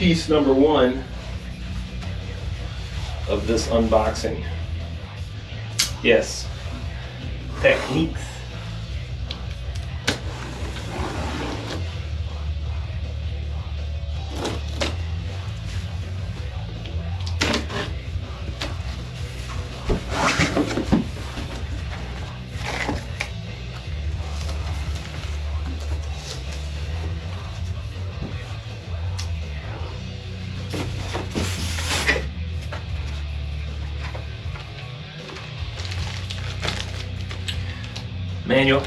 piece number one of this unboxing. Yes, Technics. Manual.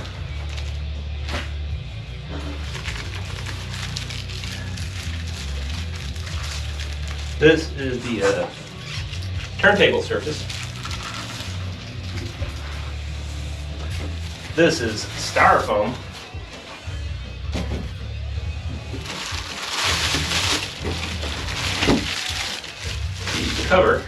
This is the turntable surface. This is styrofoam. The cover.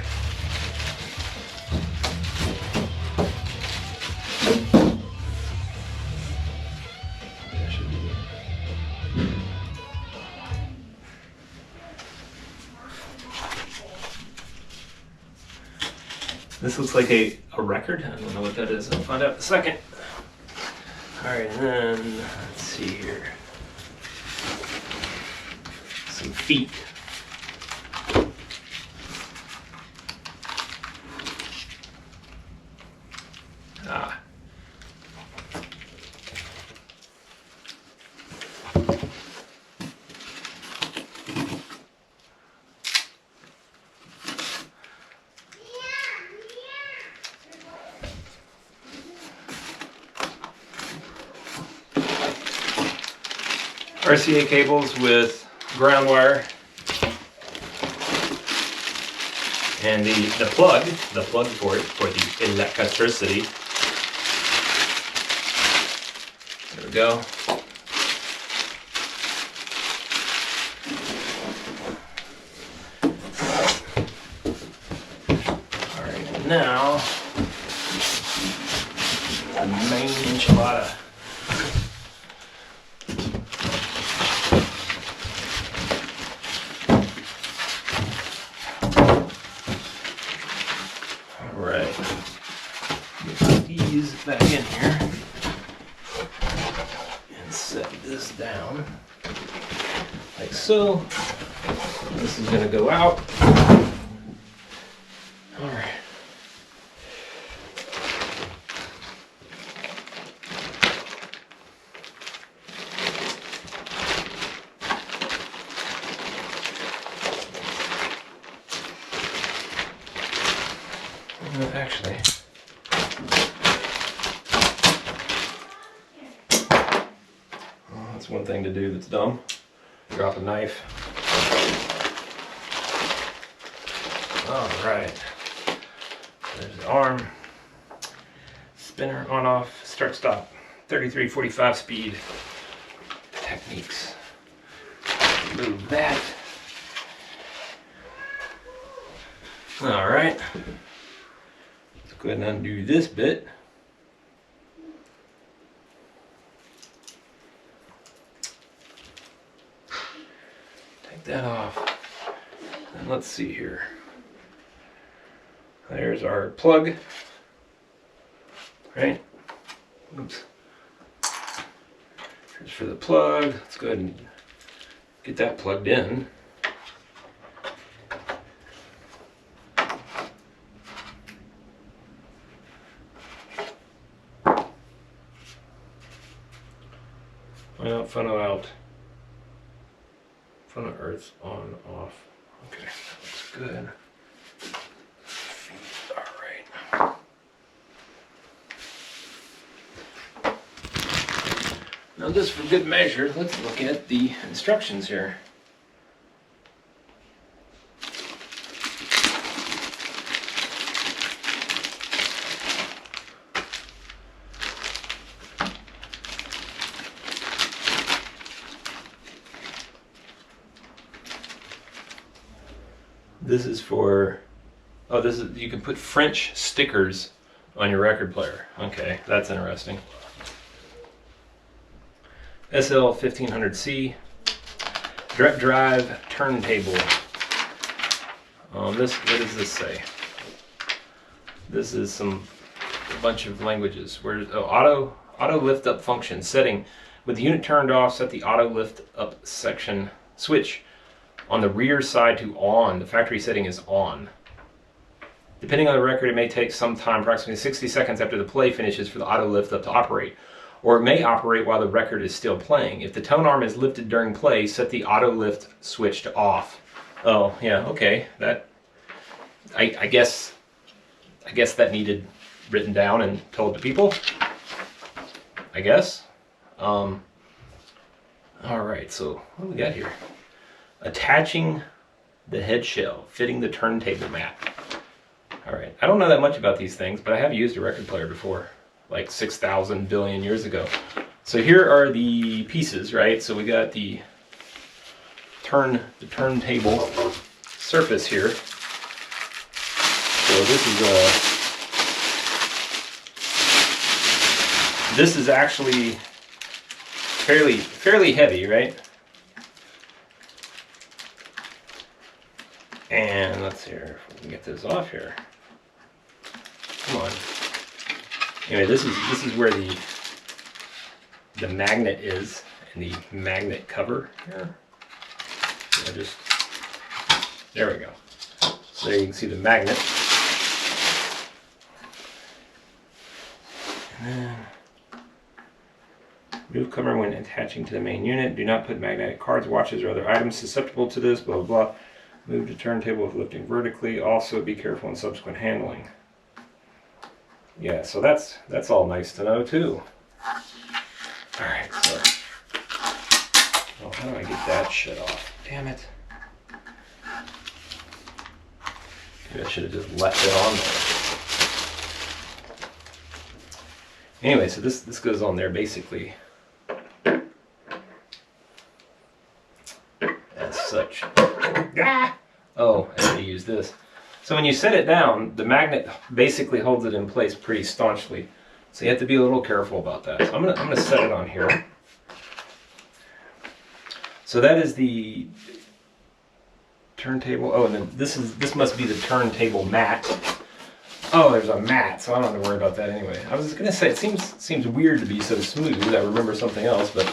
This looks like a record. I don't know what that is. I'll find out in a second. Alright, and then, let's see here. Some feet. Ah. RCA cables with ground wire, and the plug for it, for the electricity. There we go. Alright, now the main enchilada. Alright, put these back in here and set this down like so. This is going to go out. Alright. Actually, well, that's one thing to do that's dumb. Drop a knife. Alright. There's the arm. Spinner on off. Start stop. 33-45 speed. Techniques. Move that. Alright. Go ahead and undo this bit. Take that off. And let's see here. There's our plug. Right? Oops. Here's for the plug. Let's go ahead and get that plugged in. Funnel out. Funnel earth's on, off. Okay, that looks good. Alright. Now just for good measure, let's look at the instructions here. This is for, oh, this is, you can put French stickers on your record player. Okay, that's interesting. SL-1500C Direct drive turntable. What does this say? This is a bunch of languages. Where auto lift up function setting. With the unit turned off, set the auto lift up section switch on the rear side to on. The factory setting is on. Depending on the record, it may take some time, approximately 60 seconds after the play finishes, for the auto lift up to operate. Or it may operate while the record is still playing. If the tone arm is lifted during play, set the auto lift switch to off. Oh, yeah, okay. That I guess that needed written down and told to people. I guess. All right, so what do we got here? Attaching the head shell, fitting the turntable mat. All right, I don't know that much about these things, but I have used a record player before, like 6,000 billion years ago. So here are the pieces, right? So we got the turntable surface here. So this is actually fairly heavy, right? And let's see here if we can get this off here. Come on. Anyway, this is where the magnet is, and the magnet cover here. There we go. So there you can see the magnet. And then remove cover when attaching to the main unit. Do not put magnetic cards, watches, or other items susceptible to this, blah, blah, blah. Move the turntable with lifting vertically. Also be careful in subsequent handling. Yeah, so that's all nice to know too. Alright, so how do I get that shit off? Damn it. Maybe I should have just left it on there. Anyway, so this goes on there basically as such. Ah! Oh, I have to use this. So when you set it down, the magnet basically holds it in place pretty staunchly. So you have to be a little careful about that. So I'm gonna set it on here. So that is the turntable. Oh, and then this must be the turntable mat. Oh, there's a mat, so I don't have to worry about that anyway. I was gonna say it seems weird to be so smooth. I remember something else, but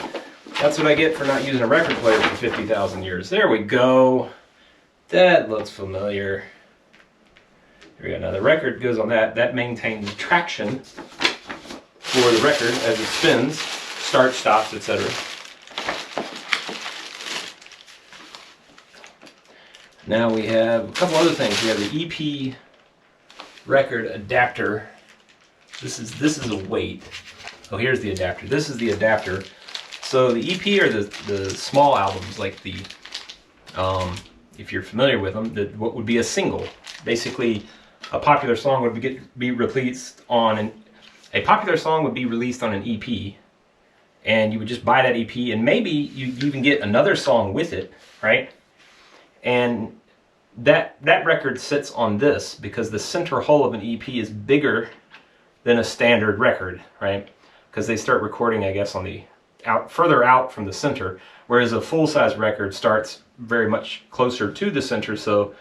that's what I get for not using a record player for 50,000 years. There we go. That looks familiar. Here we go. Now the record goes on that. That maintains traction for the record as it spins, starts, stops, etc. Now we have a couple other things. We have the EP record adapter. This is a weight. Oh, here's the adapter. This is the adapter. So the EP are the small albums, like the if you're familiar with them, what would be a single. Basically, a popular song would be released on an EP, and you would just buy that EP, and maybe you'd even get another song with it, right? And that record sits on this because the center hole of an EP is bigger than a standard record, right? Because they start recording, I guess, on the further out from the center, whereas a full-size record starts very much closer to the center. So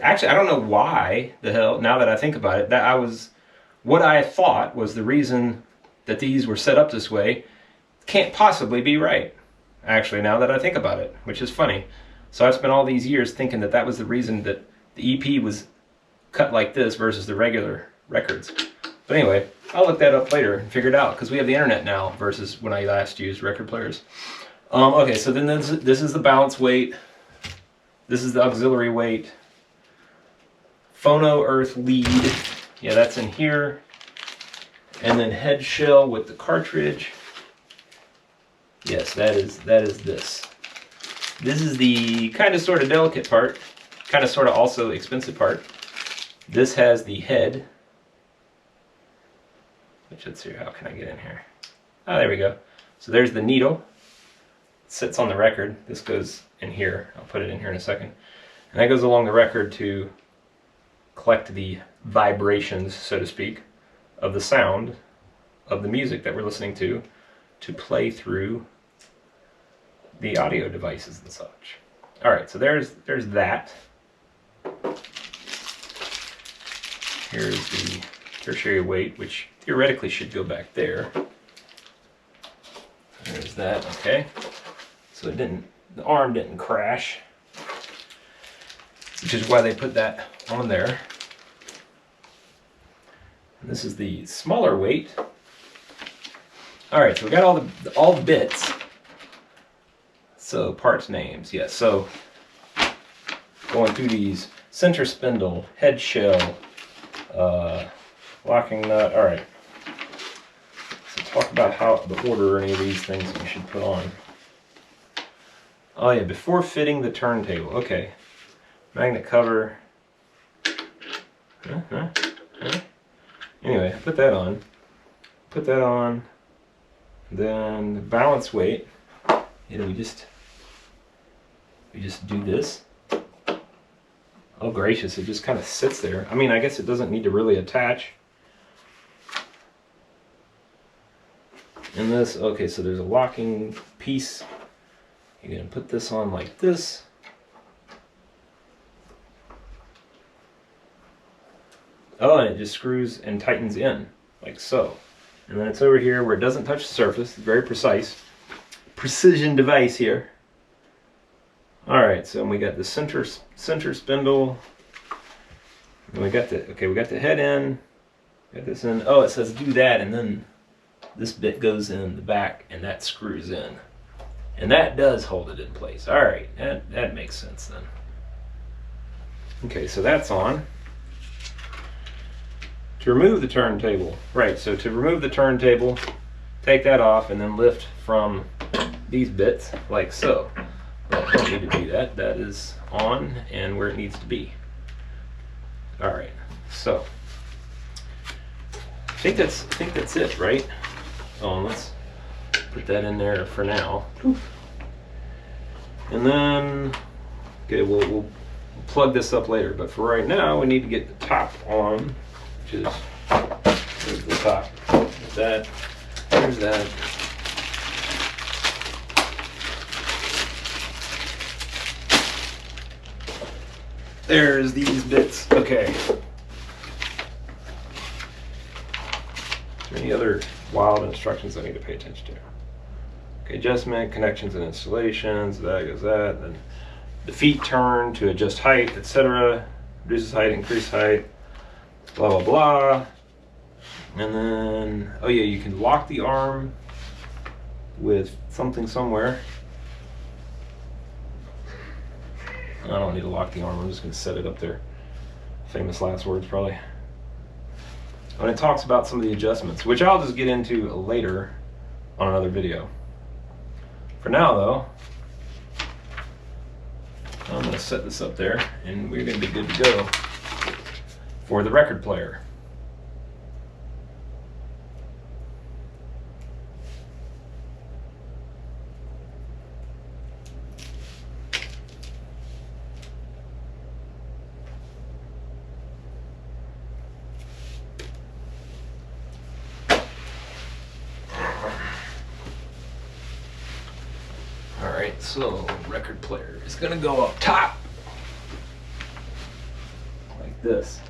actually, I don't know why the hell, now that I think about it, what I thought was the reason that these were set up this way can't possibly be right, actually, now that I think about it, which is funny. So I've spent all these years thinking that was the reason that the EP was cut like this versus the regular records. But anyway, I'll look that up later and figure it out, because we have the internet now versus when I last used record players. Okay, so then this is the balance weight. This is the auxiliary weight. Phono earth lead. Yeah, that's in here. And then head shell with the cartridge. Yes, that is this. This is the kind of sort of delicate part, kind of sort of also expensive part. This has the head. Which, let's see, how can I get in here? Oh, there we go. So there's the needle. It sits on the record. This goes in here. I'll put it in here in a second. And that goes along the record to collect the vibrations, so to speak, of the sound of the music that we're listening to play through the audio devices and such. All right, so there's that. Here's the tertiary weight, which theoretically should go back there. There's that, okay. So it didn't, the arm didn't crash, which is why they put that on there. And this is the smaller weight. All right, so we got all the bits. So parts names, yes. So going through these: center spindle, head shell, locking nut. All right. So talk about how the order any of these things that you should put on. Oh yeah, before fitting the turntable. Okay. Magnet cover. Anyway, put that on. Put that on. Then the balance weight. You know, we just do this. Oh gracious, it just kind of sits there. I mean, I guess it doesn't need to really attach. And this, okay, so there's a locking piece. You're gonna put this on like this. Oh, and it just screws and tightens in, like so. And then it's over here where it doesn't touch the surface. It's very precise. Precision device here. Alright, so we got the center spindle. And we got the head in. Got this in. Oh, it says do that, and then this bit goes in the back and that screws in. And that does hold it in place. Alright, that makes sense then. Okay, so that's on. To remove the turntable, right, so to remove the turntable, take that off and then lift from these bits like so. Well, don't need to do that. That is on and where it needs to be. Alright, so I think that's it, right? Oh, and let's put that in there for now. And then, okay, we'll plug this up later, but for right now we need to get the top on, which is, there's the top. There's that, there's that. There's these bits. Okay. Is there any other wild instructions I need to pay attention to? Okay, adjustment, connections and installations, that goes that. Then the feet turn to adjust height, etc. Reduces height, increase height, blah, blah, blah. And then, oh yeah, you can lock the arm with something somewhere. I don't need to lock the arm, I'm just going to set it up there. Famous last words, probably. And it talks about some of the adjustments, which I'll just get into later on another video. For now, though, I'm going to set this up there, and we're going to be good to go for the record player. Alright, so record player is going to go up top like this.